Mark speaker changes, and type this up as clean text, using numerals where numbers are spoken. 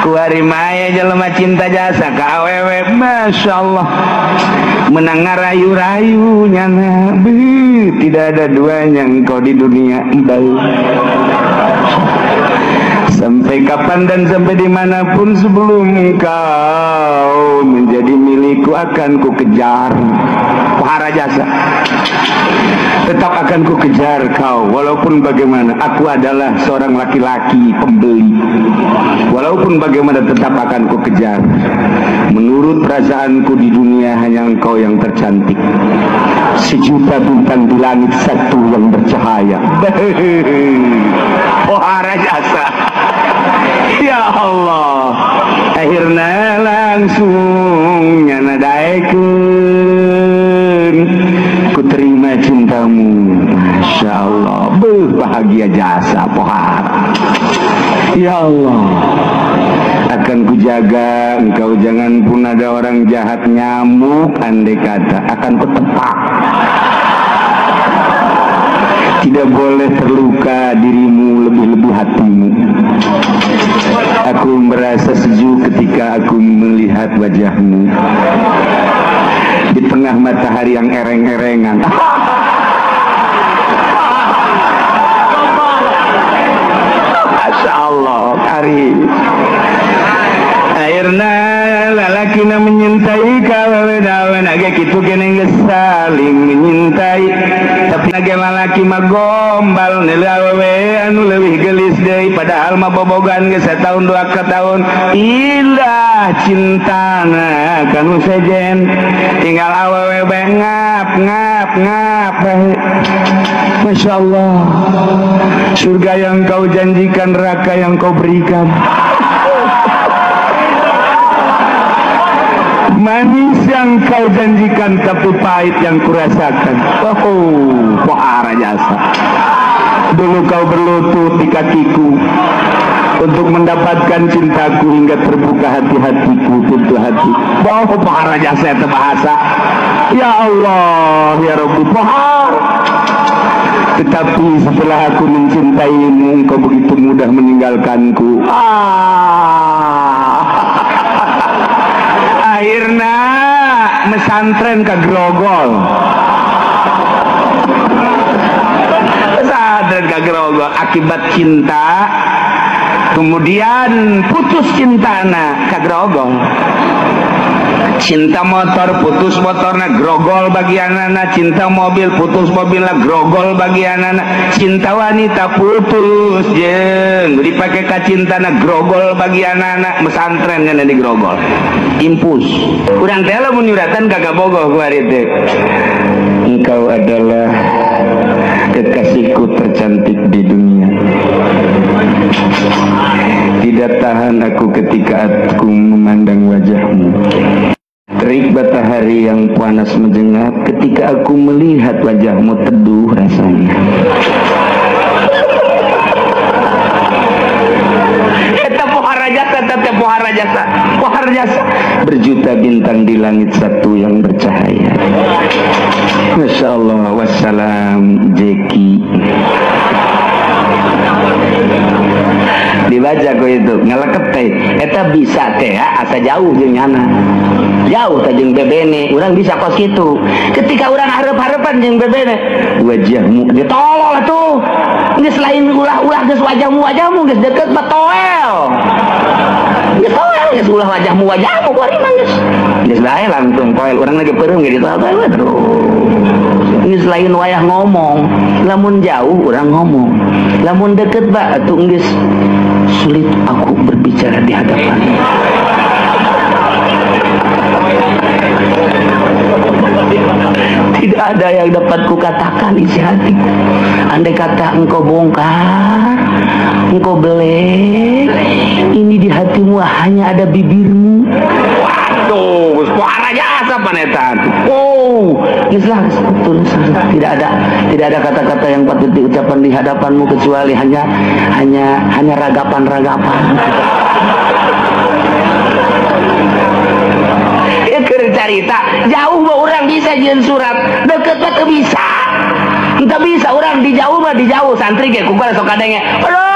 Speaker 1: ku hari maya jelema cinta jasa ka awewe, masya Allah, menang ngarayu-rayu nyana, tidak ada duanya engkau di dunia. Sampai kapan dan sampai dimanapun sebelum engkau menjadi milikku akan ku kejar. Pohara jasa, tetap akan ku kejar kau walaupun bagaimana. Aku adalah seorang laki-laki pembeli, walaupun bagaimana tetap akan ku kejar. Menurut perasaanku di dunia hanya engkau yang tercantik, sejuta bintang di langit satu yang bercahaya. Pohara jasa. Ya Allah, akhirnya langsung nyana daekeun ku terima cintamu. Masya Allah, bahagia jasa pohara. Ya Allah, akan kujaga engkau, jangan pun ada orang jahat nyamuk andai kata, akan kutepak. Tidak boleh terluka dirimu, lebih-lebih hatimu. Aku merasa sejuk ketika aku melihat wajahmu di tengah matahari yang ereng-erengan. Masya Allah, hari akhirnya lalakina menyintai kawewe-dawen agak gitu kene saling menyintai, tapi nage lalaki mah gombal nelawewe anu leuwih gelis deui, padahal mah bobogan geus setahun dua ka tahun. Indah cintana kanu sejen, tinggal awewe bae ngap. Masya Allah, surga yang kau janjikan, neraka yang kau berikan. Manis yang kau janjikan tapi pahit yang kurasakan. Pohara jasa. Dulu kau berlutut di kakiku untuk mendapatkan cintaku hingga terbuka hati-hatiku, pintu hati. Pohara jasa itu bahasa. Ya Allah, ya Rabbi, pohara. Tetapi setelah aku mencintaimu, engkau begitu mudah meninggalkanku. Akhirnya mesantren ke Grogol. Mesantren ke Grogol akibat cinta, kemudian putus cintana ke Grogol. Cinta motor putus motorna grogol bagianana, cinta mobil putus mobilna grogol bagianana, cinta wanita putus jeung dipake ka cintana grogol bagianana. Mesantren nya di grogol impus urang teh lamun nyuratan kagak bogoh ku ari teh, engkau adalah kekasihku tercantik di dunia. Tidak tahan aku ketika aku memandang wajahmu. Terik matahari yang panas menyengat, ketika aku melihat wajahmu teduh rasanya. Eta pohara jasa. Berjuta bintang di langit satu yang bercahaya. Masya Allah, wassalam Jeki. Dibaca kok itu ngelekep teh eta bisa teh asa jauh jeung nyana, jauh teh jeung bebene urang bisa kos kitu. Ketika urang hareup-hareupan jeung bebene, wajahmu ditolol atuh geus lain ulah-ulah geus wajahmu geus deukeut batoel, geus ulah wajahmu kuari mah geus bae langsung poel. Urang lagi peureum ge ditolol terus geus lain wayah ngomong. Lamun jauh urang ngomong, lamun deket ba atuh geus sulit aku berbicara di hadapanmu. Tidak ada yang dapat kukatakan isi hatiku. Andai kata engkau bongkar, engkau belek, ini di hatimu hanya ada bibirmu. Waduh, suara jasa panetan. Islam tidak ada kata-kata yang patut diucapkan di hadapanmu kecuali hanya ragapan-ragapan. Cerita jauh mah orang bisa jeung surat, deket mah teu bisa. Teu bisa orang di jauh mah di jauh, santri ge kumaha sok kadenge. Aduh